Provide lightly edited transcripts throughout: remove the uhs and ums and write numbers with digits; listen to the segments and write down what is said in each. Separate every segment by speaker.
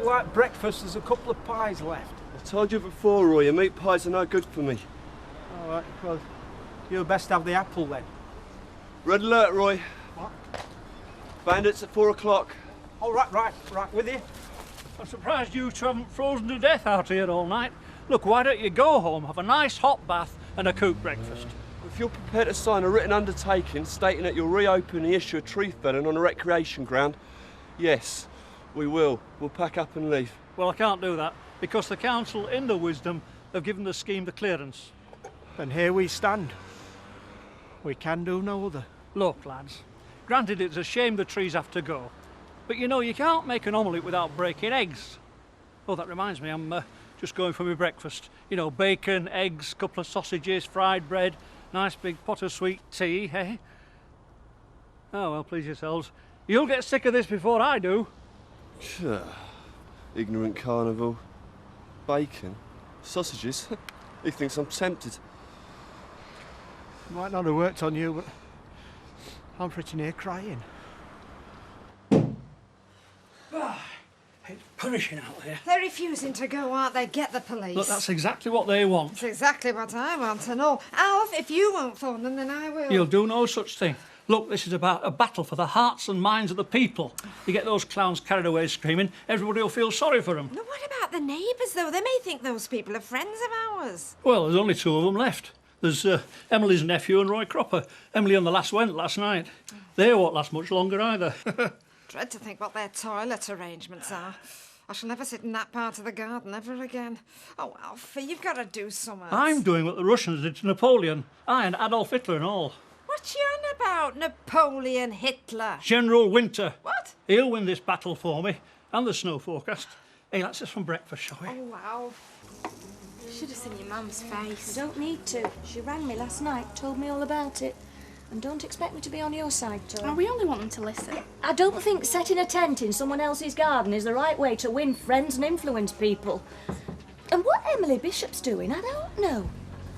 Speaker 1: feel like breakfast, there's a couple of pies left.
Speaker 2: I told you before, Roy, your meat pies are no good for me.
Speaker 1: All right, well, you'll best have the apple then.
Speaker 2: Red alert, Roy.
Speaker 1: What?
Speaker 2: Bandits at 4 o'clock.
Speaker 1: Oh, right, with you.
Speaker 3: I'm surprised you two haven't frozen to death out here all night. Look, why don't you go home, have a nice hot bath and a cooked breakfast?
Speaker 2: If you're prepared to sign a written undertaking stating that you'll reopen the issue of tree felling on a recreation ground, yes, we will. We'll pack up and leave.
Speaker 3: Well, I can't do that, because the council, in their wisdom, have given the scheme the clearance.
Speaker 1: And here we stand. We can do no other.
Speaker 3: Look, lads, granted it's a shame the trees have to go, but you know, you can't make an omelette without breaking eggs. Oh, that reminds me, I'm just going for my breakfast. You know, bacon, eggs, couple of sausages, fried bread, nice big pot of sweet tea, eh? Oh, well, please yourselves. You'll get sick of this before I do.
Speaker 2: Ignorant carnival. Bacon? Sausages? He thinks I'm tempted.
Speaker 1: Might not have worked on you, but I'm pretty near crying.
Speaker 3: It's punishing out there.
Speaker 4: They're refusing to go, aren't they? Get the police.
Speaker 3: Look, that's exactly what they want.
Speaker 4: That's exactly what I want to know. Alf, if you won't phone them, then I will.
Speaker 3: You'll do no such thing. Look, this is about a battle for the hearts and minds of the people. You get those clowns carried away screaming, everybody will feel sorry for them.
Speaker 4: No, what about the neighbours, though? They may think those people are friends of ours.
Speaker 3: Well, there's only two of them left. There's Emily's nephew and Roy Cropper. Emily on the last went last night. They won't last much longer either.
Speaker 4: Dread to think what their toilet arrangements are. I shall never sit in that part of the garden ever again. Oh, Alfie, you've got to do something.
Speaker 3: I'm doing what the Russians did to Napoleon. I and Adolf Hitler and all.
Speaker 4: What you on about, Napoleon Hitler?
Speaker 3: General Winter.
Speaker 4: What?
Speaker 3: He'll win this battle for me. And the snow forecast. Hey, let's just from breakfast, shall we?
Speaker 4: Oh, wow.
Speaker 5: Should have seen your mum's face. I don't need to. She rang me last night, told me all about it. And don't expect me to be on your side, Tom.
Speaker 6: Oh, we only want them to listen.
Speaker 5: I don't think setting a tent in someone else's garden is the right way to win friends and influence people. And what Emily Bishop's doing, I don't know.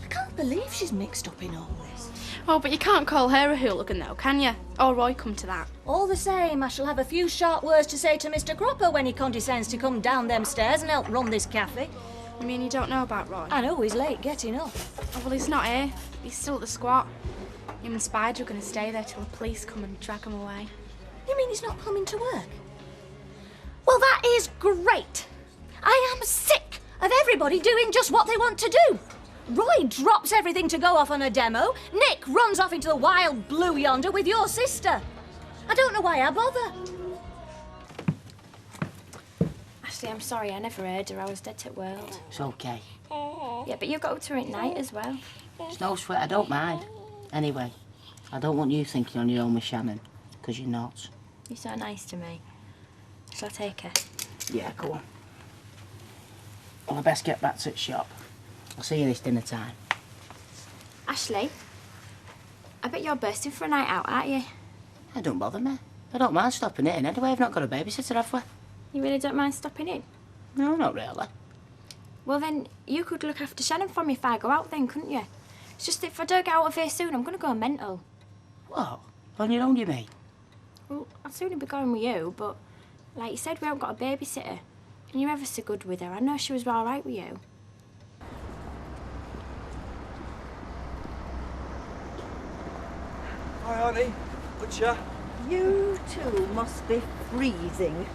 Speaker 5: I can't believe she's mixed up in all this.
Speaker 6: Oh, but you can't call her a hooligan, though, can you? Or Roy come to that.
Speaker 5: All the same, I shall have a few sharp words to say to Mr. Cropper when he condescends to come down them stairs and help run this cafe.
Speaker 6: You mean you don't know about Roy?
Speaker 5: I know he's late getting up.
Speaker 6: Oh, well, he's not here. He's still at the squat. Him and Spider are going to stay there till the police come and drag him away.
Speaker 5: You mean he's not coming to work? Well, that is great. I am sick of everybody doing just what they want to do. Roy drops everything to go off on a demo. Nick runs off into the wild blue yonder with your sister. I don't know why I bother.
Speaker 7: Ashley, I'm sorry, I never heard her. I was dead to the world.
Speaker 8: It's okay.
Speaker 7: Yeah, but you go to her at night as well.
Speaker 8: It's no sweat, I don't mind. Anyway, I don't want you thinking on your own with Shannon, because you're not.
Speaker 7: You're so nice to me. Shall I take her?
Speaker 8: Yeah, go on. Well, I best get back to the shop. I'll see you this dinner time.
Speaker 7: Ashley, I bet you're bursting for a night out, aren't you?
Speaker 8: It don't bother me. I don't mind stopping in. Anyway, I've not got a babysitter, have we?
Speaker 7: You really don't mind stopping in?
Speaker 8: No, not really.
Speaker 7: Well, then, you could look after Shannon for me if I go out then, couldn't you? It's just that if I don't get out of here soon, I'm going to go mental.
Speaker 8: What? On your own, you mean?
Speaker 7: Well, I'd sooner be going with you, but like you said, we haven't got a babysitter. And you're ever so good with her. I know she was all right with you.
Speaker 2: Hi, Auntie. Butcher.
Speaker 9: You two must be freezing.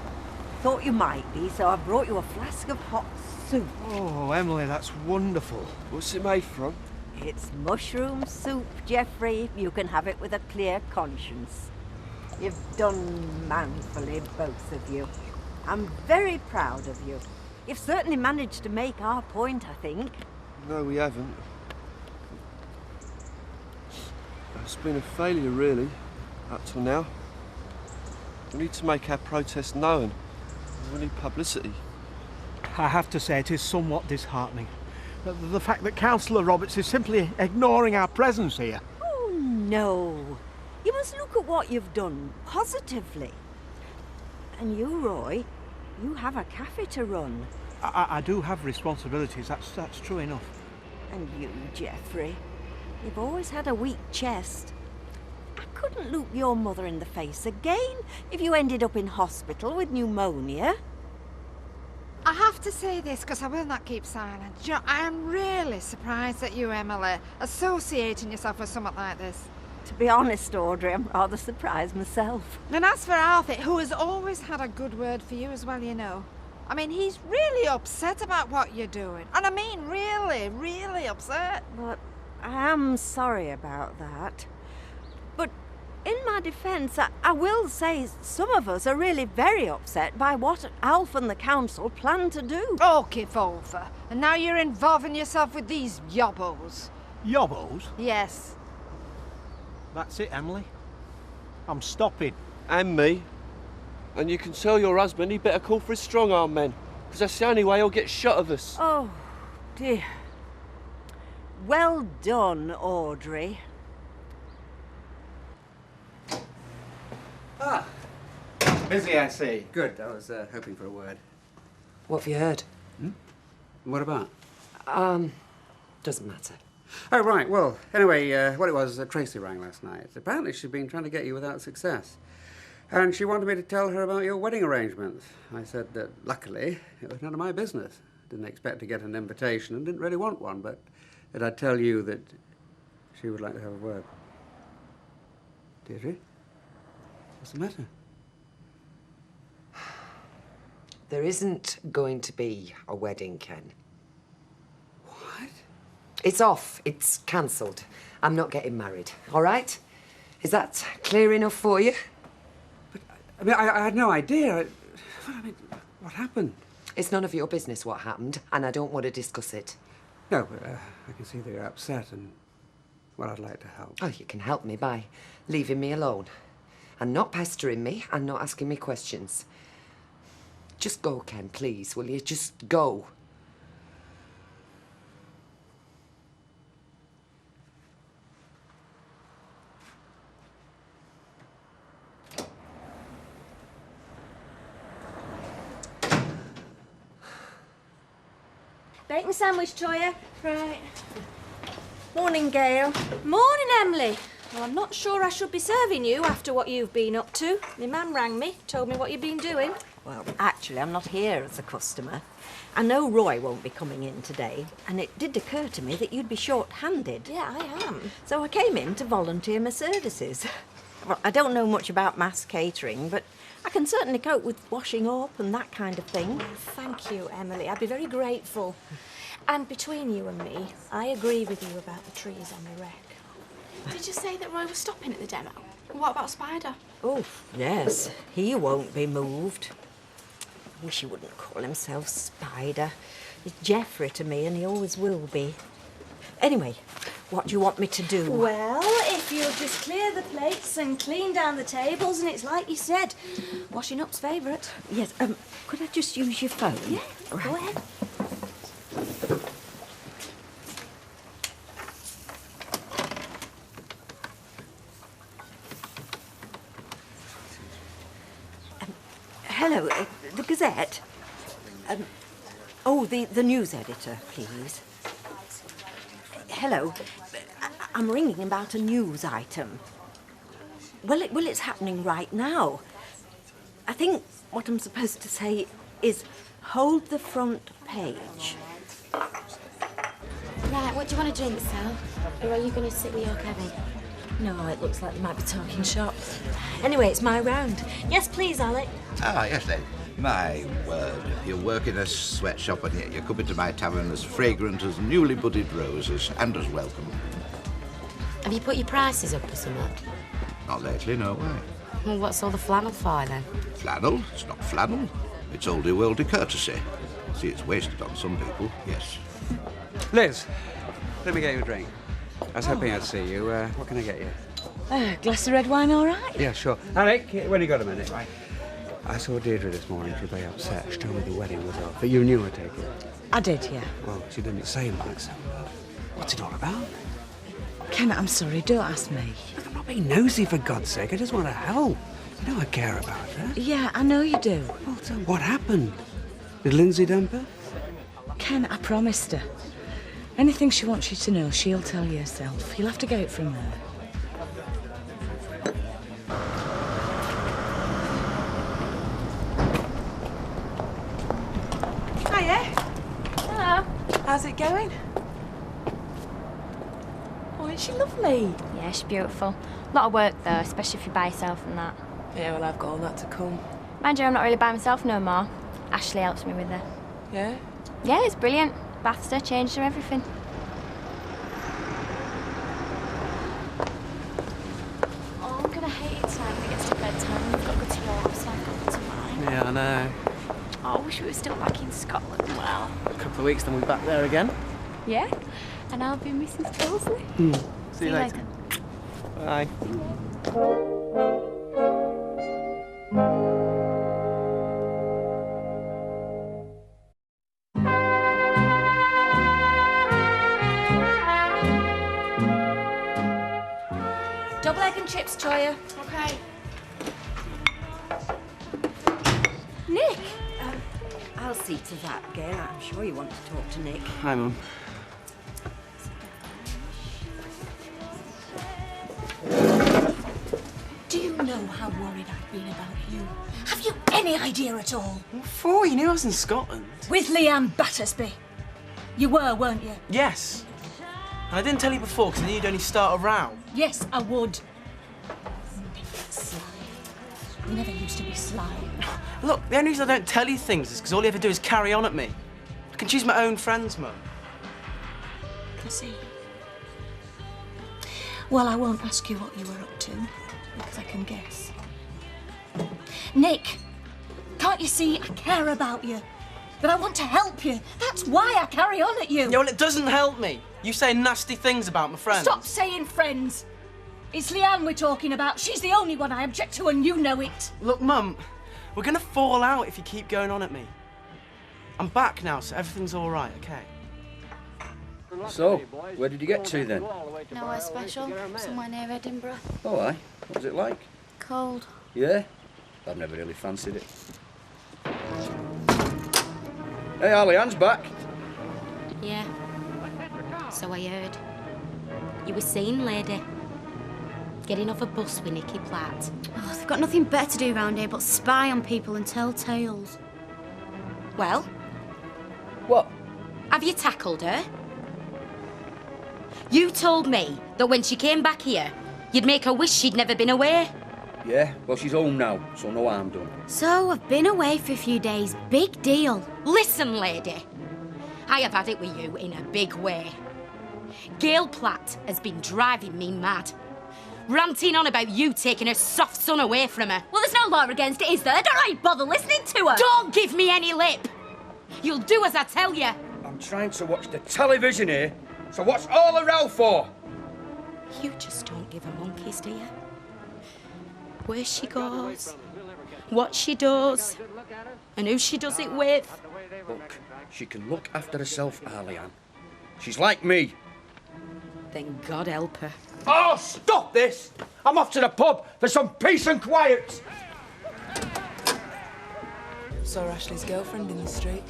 Speaker 9: Thought you might be, so I brought you a flask of hot soup.
Speaker 1: Oh, Emily, that's wonderful.
Speaker 2: What's it made from?
Speaker 9: It's mushroom soup, Geoffrey. You can have it with a clear conscience. You've done manfully, both of you. I'm very proud of you. You've certainly managed to make our point, I think.
Speaker 2: No, we haven't. It's been a failure, really, up till now. We need to make our protest known. We need publicity.
Speaker 1: I have to say it is somewhat disheartening. The fact that Councillor Roberts is simply ignoring our presence here.
Speaker 9: Oh, no. You must look at what you've done positively. And you, Roy, you have a cafe to run.
Speaker 1: I do have responsibilities, that's true enough.
Speaker 9: And you, Geoffrey, you've always had a weak chest. I couldn't look your mother in the face again if you ended up in hospital with pneumonia.
Speaker 4: I have to say this because I will not keep silent. You know, I am really surprised at you, Emily, associating yourself with something like this.
Speaker 9: To be honest, Audrey, I'm rather surprised myself.
Speaker 4: And as for Alfie, who has always had a good word for you as well, you know. I mean, he's really upset about what you're doing. And I mean, really, really upset.
Speaker 9: But I am sorry about that. But in my defence, I will say some of us are really very upset by what Alf and the council plan to do.
Speaker 4: Okay, Volva. And now you're involving yourself with these yobbos.
Speaker 1: Yobbos?
Speaker 4: Yes.
Speaker 1: That's it, Emily. I'm stopping.
Speaker 2: And me. And you can tell your husband he better call for his strong-arm men, because that's the only way he'll get shot of us.
Speaker 9: Oh, dear. Well done, Audrey.
Speaker 10: Ah,
Speaker 11: Busy, I see.
Speaker 10: good. I was hoping for a word.
Speaker 11: What have you heard?
Speaker 10: What about?
Speaker 11: Doesn't matter.
Speaker 10: Oh, right. Well, anyway, what it was, Tracy rang last night. Apparently she'd been trying to get you without success. And she wanted me to tell her about your wedding arrangements. I said that, luckily, it was none of my business. Didn't expect to get an invitation and didn't really want one, but that I'd tell you that she would like to have a word. Deirdre? What's the matter?
Speaker 11: There isn't going to be a wedding, Ken.
Speaker 10: What?
Speaker 11: It's off. It's cancelled. I'm not getting married, all right? Is that clear enough for you?
Speaker 10: I mean, I had no idea. I mean, what happened?
Speaker 11: It's none of your business what happened, and I don't want to discuss it.
Speaker 10: No, but I can see that you're upset and, well, I'd like to help.
Speaker 11: Oh, you can help me by leaving me alone. And not pestering me and not asking me questions. Just go, Ken, please, will you? Just go.
Speaker 5: Bacon sandwich, Toya.
Speaker 7: Right.
Speaker 9: Morning, Gail.
Speaker 5: Morning, Emily. Well, I'm not sure I should be serving you after what you've been up to. My man rang me, told me what you've been doing.
Speaker 9: Well, actually, I'm not here as a customer. I know Roy won't be coming in today, and it did occur to me that you'd be short-handed.
Speaker 5: Yeah, I am.
Speaker 9: So I came in to volunteer my services. Well, I don't know much about mass catering, but I can certainly cope with washing up and that kind of thing.
Speaker 5: Thank you, Emily. I'd be very grateful. And between you and me, I agree with you about the trees on the wreck.
Speaker 6: Did you say that Roy was stopping at the demo? What about Spider?
Speaker 9: Oh, yes, he won't be moved. I wish he wouldn't call himself Spider. He's Geoffrey to me, and he always will be. Anyway, what do you want me to do?
Speaker 5: Well, if you'll just clear the plates and clean down the tables, and it's like you said, washing up's favourite.
Speaker 9: Yes, could I just use your phone?
Speaker 5: Yeah, go ahead.
Speaker 9: Hello, the Gazette. The news editor, please. Hello, I'm ringing about a news item. Well, it's happening right now. I think what I'm supposed to say is hold the front page.
Speaker 7: Right, what do you want to drink, Sal? Or are you going to sit with your Kevin?
Speaker 5: No, it looks like they might be talking shop. Anyway, it's my round. Yes, please, Alec.
Speaker 12: Ah, yes then. My word, you work in a sweatshop and yet you come into my tavern as fragrant as newly budded roses and as welcome.
Speaker 7: Have you put your prices up or something?
Speaker 12: Not lately, no way.
Speaker 7: Well, what's all the flannel for then?
Speaker 12: Flannel? It's not flannel. It's oldie worldy courtesy. See, it's wasted on some people, yes.
Speaker 10: Liz, let me get you a drink. I was hoping I'd see you. What can I get you?
Speaker 5: Glass of red wine, all right?
Speaker 10: Yeah, sure. Alec, when you got a minute? Right. I saw Deirdre this morning. She was very upset. She told me the wedding was off. But you knew, I take it.
Speaker 13: I did, yeah.
Speaker 10: Well, she didn't say much. What's it all about?
Speaker 13: Ken, I'm sorry, don't ask me.
Speaker 10: Look, I'm not being nosy, for God's sake. I just want to help. You know I care about her.
Speaker 13: Yeah, I know you do.
Speaker 10: Well, so what happened? Did Lindsay dump her?
Speaker 13: Ken, I promised her. Anything she wants you to know, she'll tell you herself. You'll have to get it from her.
Speaker 14: Hiya.
Speaker 7: Hello.
Speaker 14: How's it going? Oh, isn't she lovely?
Speaker 7: Yeah, she's beautiful. A lot of work though, especially if you're by yourself and that.
Speaker 14: Yeah, well, I've got all that to come.
Speaker 7: Mind you, I'm not really by myself no more. Ashley helps me with her.
Speaker 14: Yeah?
Speaker 7: Yeah, it's brilliant. Bathed her, changed her, everything. Oh, I'm gonna hate it tonight when it gets to bedtime. We've got to go to York, so I've got to go to mine.
Speaker 15: Yeah, I know.
Speaker 7: Oh, I wish we were still back in Scotland. Well,
Speaker 15: A couple of weeks, then we're back there again.
Speaker 7: yeah. And I'll be Mrs. Tosley.
Speaker 15: See you later. Bye.
Speaker 5: Double egg and chips, Toya.
Speaker 6: Okay.
Speaker 5: Nick!
Speaker 9: I'll see to that, Gail. I'm sure you want to talk to Nick.
Speaker 15: Hi, Mum.
Speaker 5: Do you know how worried I've been about you? Have you any idea at all?
Speaker 15: What for? You knew I was in Scotland.
Speaker 5: With Leanne Battersby. You were, weren't you?
Speaker 15: Yes. And I didn't tell you before because I knew you'd only start a row.
Speaker 5: Yes, I would. Sly. You never used to be sly.
Speaker 15: Look, the only reason I don't tell you things is because all you ever do is carry on at me. I can choose my own friends, Mum.
Speaker 5: I see. Well, I won't ask you what you were up to, because I can guess. Nick, can't you see I care about you? That I want to help you. That's why I carry on at you.
Speaker 15: Yeah, well, it doesn't help me. You say nasty things about my friends.
Speaker 5: Stop saying friends. It's Leanne we're talking about. She's the only one I object to, and you know it.
Speaker 15: Look, Mum, we're going to fall out if you keep going on at me. I'm back now, so everything's all right, okay?
Speaker 16: So, where did you get to then?
Speaker 6: Nowhere special. Somewhere near Edinburgh.
Speaker 16: Oh, aye. What was it like?
Speaker 6: Cold.
Speaker 16: Yeah? I've never really fancied it. Hey, Leanne's back.
Speaker 5: Yeah. So I heard. You were seen, lady. Getting off a bus with Nicky Platt.
Speaker 6: Oh, they've got nothing better to do round here but spy on people and tell tales.
Speaker 5: Well?
Speaker 16: What?
Speaker 5: Have you tackled her? You told me that when she came back here, you'd make her wish she'd never been away.
Speaker 16: Yeah, well, she's home now, so no harm done.
Speaker 6: So, I've been away for a few days. Big deal.
Speaker 5: Listen, lady. I have had it with you in a big way. Gail Platt has been driving me mad. Ranting on about you taking her soft son away from her.
Speaker 6: Well, there's no law against it, is there? Don't you bother listening to her.
Speaker 5: Don't give me any lip. You'll do as I tell you.
Speaker 16: I'm trying to watch the television here, so what's all the row for?
Speaker 5: You just don't give a monkey's, do you? Where she goes, what she does, and who she does it with.
Speaker 16: Look, she can look after herself, Leanne. She's like me.
Speaker 5: Then God help her.
Speaker 16: Oh, stop this! I'm off to the pub for some peace and quiet.
Speaker 14: Saw Ashley's girlfriend in the street.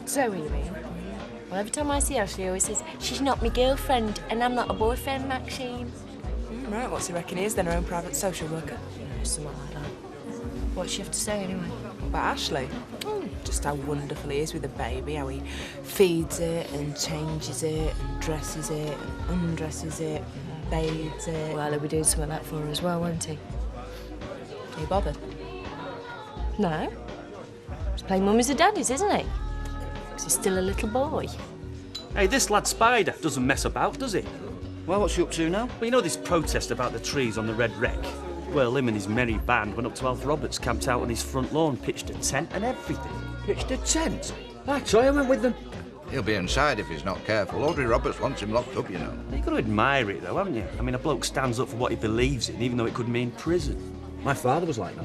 Speaker 17: Zoe, you mean? Well, every time I see her, she always says, she's not my girlfriend and I'm not a boyfriend, Maxine.
Speaker 14: Right, what's he reckon he is then, her own private social worker?
Speaker 17: Yeah, something like that. What's she have to say anyway?
Speaker 14: About Ashley? Just how wonderful he is with a baby, how he feeds it and changes it and dresses it and undresses it and bathes it.
Speaker 17: Well, he'll be doing something like that for her as well, won't he?
Speaker 14: Are you bothered?
Speaker 17: No. He's playing mummies and daddies, isn't he? Because he's still a little boy.
Speaker 18: Hey, this lad Spider doesn't mess about, does he?
Speaker 16: Well, what's he up to now?
Speaker 18: Well, you know this protest about the trees on the Red Wreck? Well, him and his merry band went up to Alf Roberts, camped out on his front lawn, pitched a tent and everything.
Speaker 16: Pitched a tent? That's why I went with them.
Speaker 12: He'll be inside if he's not careful. Audrey Roberts wants him locked up, you know.
Speaker 18: You've got to admire it, though, haven't you? I mean, a bloke stands up for what he believes in, even though it could mean prison.
Speaker 16: My father was like that.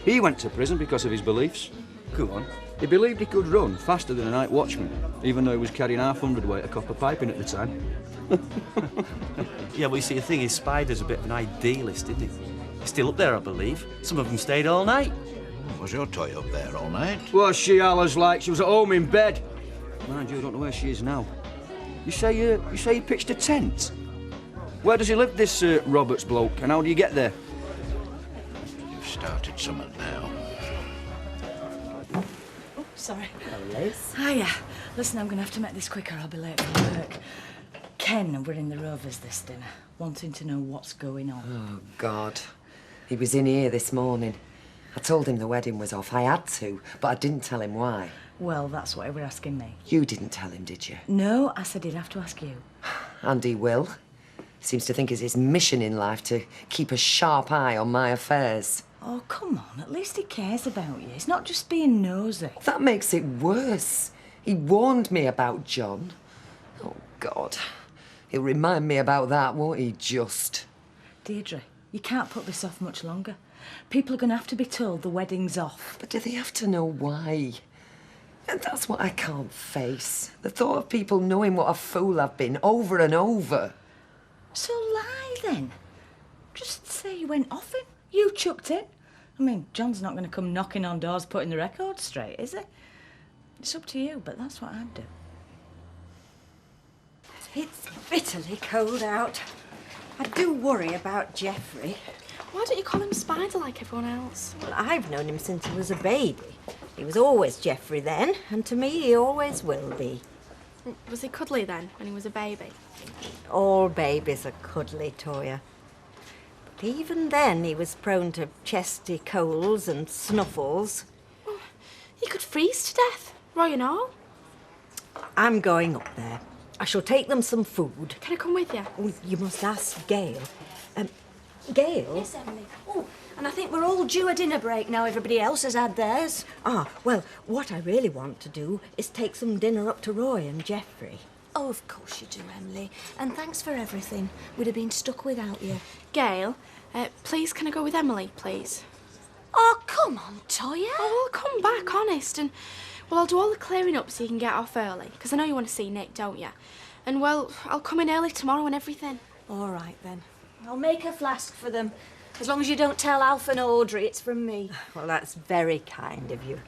Speaker 16: He went to prison because of his beliefs.
Speaker 18: Go on.
Speaker 16: He believed he could run faster than a night watchman, even though he was carrying 1/2 weight of copper piping at the time.
Speaker 18: Yeah, well, you see, the thing is, Spider's a bit of an idealist, isn't he? He's still up there, I believe. Some of them stayed all night.
Speaker 12: Was your toy up there all night?
Speaker 16: Was she allers like? She was at home in bed. Mind you, I don't know where she is now. You say he pitched a tent? Where does he live, this Roberts bloke, and how do you get there?
Speaker 12: You've started something now.
Speaker 13: Sorry.
Speaker 9: Hello, Liz.
Speaker 13: Hiya. Listen, I'm going to have to make this quick or I'll be late for work. Ken, we're in the Rovers this dinner, wanting to know what's going on.
Speaker 11: Oh, God. He was in here this morning. I told him the wedding was off. I had to, but I didn't tell him why.
Speaker 13: Well, that's what he were asking me.
Speaker 11: You didn't tell him, did you?
Speaker 13: No, I said he'd have to ask you.
Speaker 11: And he will. Seems to think it's his mission in life to keep a sharp eye on my affairs.
Speaker 13: Oh, come on. At least he cares about you. It's not just being nosy.
Speaker 11: That makes it worse. He warned me about John. Oh, God. He'll remind me about that, won't he, just?
Speaker 13: Deirdre, you can't put this off much longer. People are going to have to be told the wedding's off.
Speaker 11: But do they have to know why? And that's what I can't face. The thought of people knowing what a fool I've been over and over.
Speaker 13: So lie, then. Just say you went off him. You chucked it. I mean, John's not going to come knocking on doors putting the record straight, is he? It's up to you, but that's what I'd do.
Speaker 9: It's bitterly cold out. I do worry about Geoffrey.
Speaker 6: Why don't you call him Spider like everyone else?
Speaker 9: Well, I've known him since he was a baby. He was always Geoffrey then, and to me he always will be.
Speaker 6: Was he cuddly then, when he was a baby?
Speaker 9: All babies are cuddly, Toyah. But even then he was prone to chesty colds and snuffles.
Speaker 6: Well, he could freeze to death, Roy and all.
Speaker 9: I'm going up there. I shall take them some food.
Speaker 6: Can I come with you?
Speaker 9: Oh, you must ask Gail. Gail?
Speaker 5: Yes, Emily. Oh, and I think we're all due a dinner break now everybody else has had theirs.
Speaker 9: Ah, well, what I really want to do is take some dinner up to Roy and Geoffrey.
Speaker 5: Oh, of course you do, Emily. And thanks for everything. We'd have been stuck without you.
Speaker 6: Gail, please can I go with Emily, please?
Speaker 5: Oh, come on, Toyah.
Speaker 6: Oh, well, come back, honest, and... Well, I'll do all the clearing up so you can get off early, because I know you want to see Nick, don't you? And, well, I'll come in early tomorrow and everything.
Speaker 5: All right, then. I'll make a flask for them. As long as you don't tell Alf and Audrey it's from me.
Speaker 9: Well, that's very kind of you.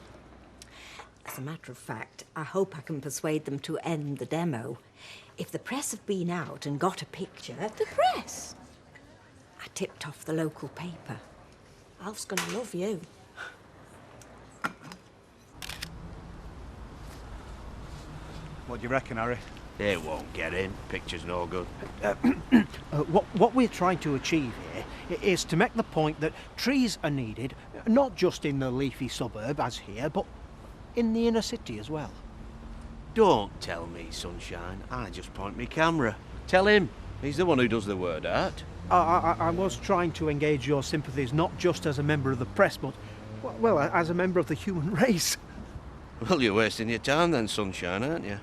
Speaker 9: As a matter of fact, I hope I can persuade them to end the demo. If the press have been out and got a picture...
Speaker 5: The press?
Speaker 9: I tipped off the local paper.
Speaker 5: Alf's going to love you.
Speaker 19: What do you reckon, Harry?
Speaker 20: They won't get in. Picture's no good.
Speaker 1: What we're trying to achieve here is to make the point that trees are needed, not just in the leafy suburb, as here, but in the inner city as well.
Speaker 20: Don't tell me, Sunshine. I just point me camera. Tell him. He's the one who does the word art.
Speaker 1: I was trying to engage your sympathies, not just as a member of the press, but, well, as a member of the human race.
Speaker 20: Well, you're wasting your time then, Sunshine, aren't you?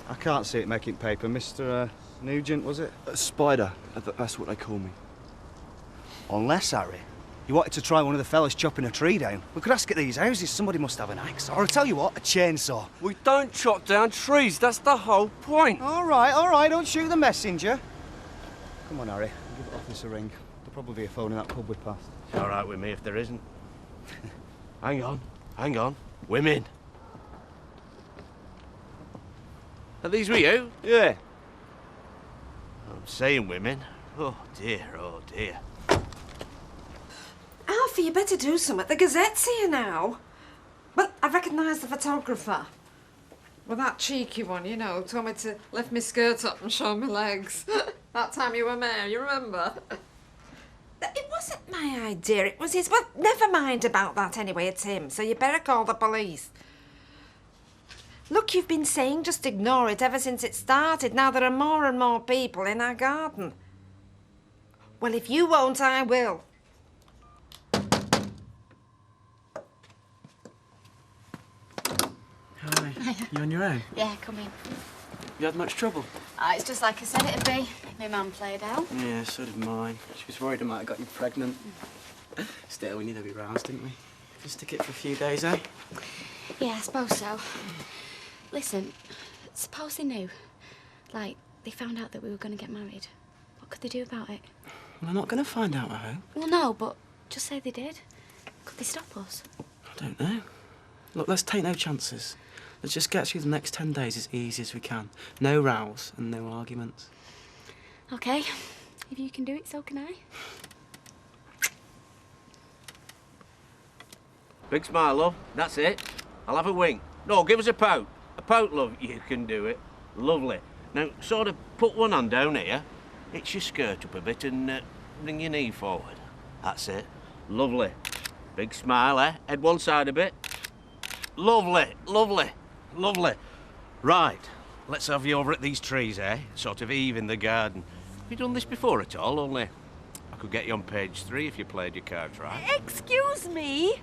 Speaker 19: I can't see it making paper. Mr. Nugent, was it?
Speaker 16: Spider. That's what they call me.
Speaker 19: Unless, Harry, you wanted to try one of the fellas chopping a tree down. We could ask at these houses. Somebody must have an axe. Or I'll tell you what, a chainsaw.
Speaker 2: We don't chop down trees. That's the whole point.
Speaker 19: All right. Don't shoot the messenger. Come on, Harry. I'll give the office a ring. There'll probably be a phone in that pub we passed.
Speaker 20: All right with me if there isn't. Hang on. Women. Are these with you?
Speaker 19: Yeah.
Speaker 20: I'm saying women. Oh dear.
Speaker 4: Alfie, you better do something. The Gazette's here now. Well, I recognise the photographer. Well, that cheeky one, you know, told me to lift my skirt up and show my legs. That time you were mayor, you remember? It wasn't my idea, it was his. Well, never mind about that anyway, it's him, so you better call the police. Look, you've been saying just ignore it ever since it started. Now there are more and more people in our garden. Well, if you won't, I will.
Speaker 15: Hi. You on your own?
Speaker 6: Yeah, come in.
Speaker 15: You had much trouble?
Speaker 6: It's just like I said it'd be. My mum played out.
Speaker 15: Yeah, so did mine. She was worried I might have got you pregnant. Still, we needed to be roused, didn't we? Just stick it for a few days, eh?
Speaker 6: Yeah, I suppose so. Listen, suppose they knew. Like, they found out that we were going to get married. What could they do about it?
Speaker 15: Well, they're not going to find out, I hope.
Speaker 6: Well, no, but just say they did. Could they stop us?
Speaker 15: I don't know. Look, let's take no chances. Let's just get through the next 10 days as easy as we can. No rows and no arguments.
Speaker 6: OK. If you can do it, so can I.
Speaker 20: Big smile, love. That's it. I'll have a wink. No, give us a poke. A poke, love. You can do it. Lovely. Now, sort of put one hand down here. Hitch your skirt up a bit and bring your knee forward. That's it. Lovely. Big smile, eh? Head one side a bit. Lovely, lovely, lovely. Right, let's have you over at these trees, eh? Sort of eve in the garden. Have you done this before at all? Only I could get you on page 3 if you played your cards right.
Speaker 9: Excuse me?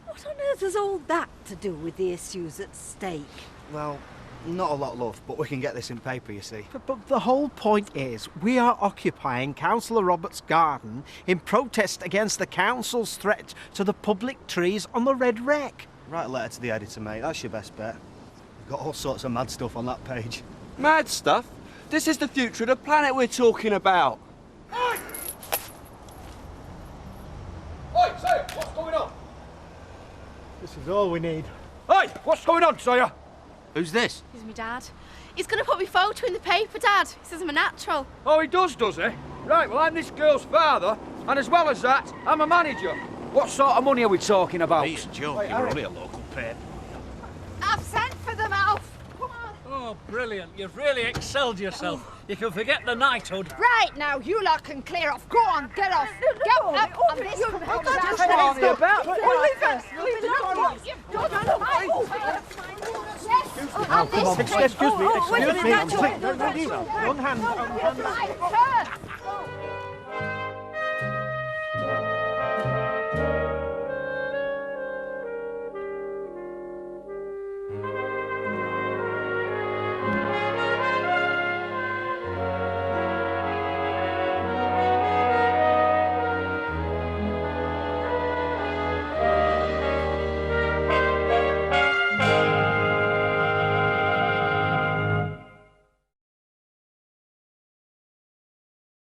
Speaker 9: What on earth has all that to do with the issues at stake?
Speaker 19: Well, not a lot, love, but we can get this in paper, you see.
Speaker 1: But the whole point is, we are occupying Councillor Roberts' garden in protest against the council's threat to the public trees on the Red Wreck.
Speaker 19: Write a letter to the editor, mate. That's your best bet. We've got all sorts of mad stuff on that page.
Speaker 2: Mad stuff? This is the future of the planet we're talking about.
Speaker 21: Oi, Sawyer, what's going on?
Speaker 1: This is all we need.
Speaker 21: Hey, what's going on, Sawyer?
Speaker 20: Who's this?
Speaker 22: He's my dad. He's going to put my photo in the paper, Dad. He says I'm a natural.
Speaker 21: Oh, he does he? Right, well, I'm this girl's father, and as well as that, I'm a manager. What sort of money are we talking about?
Speaker 20: He's joking. We're only a local paper.
Speaker 22: I've sent for them, Alf.
Speaker 3: Oh, brilliant. You've really excelled yourself. You can forget the knighthood.
Speaker 22: Right, now, you lot can clear off. Go on, get off. Get up on this.
Speaker 21: What's wrong about?
Speaker 1: Now, come on, excuse me. One hand.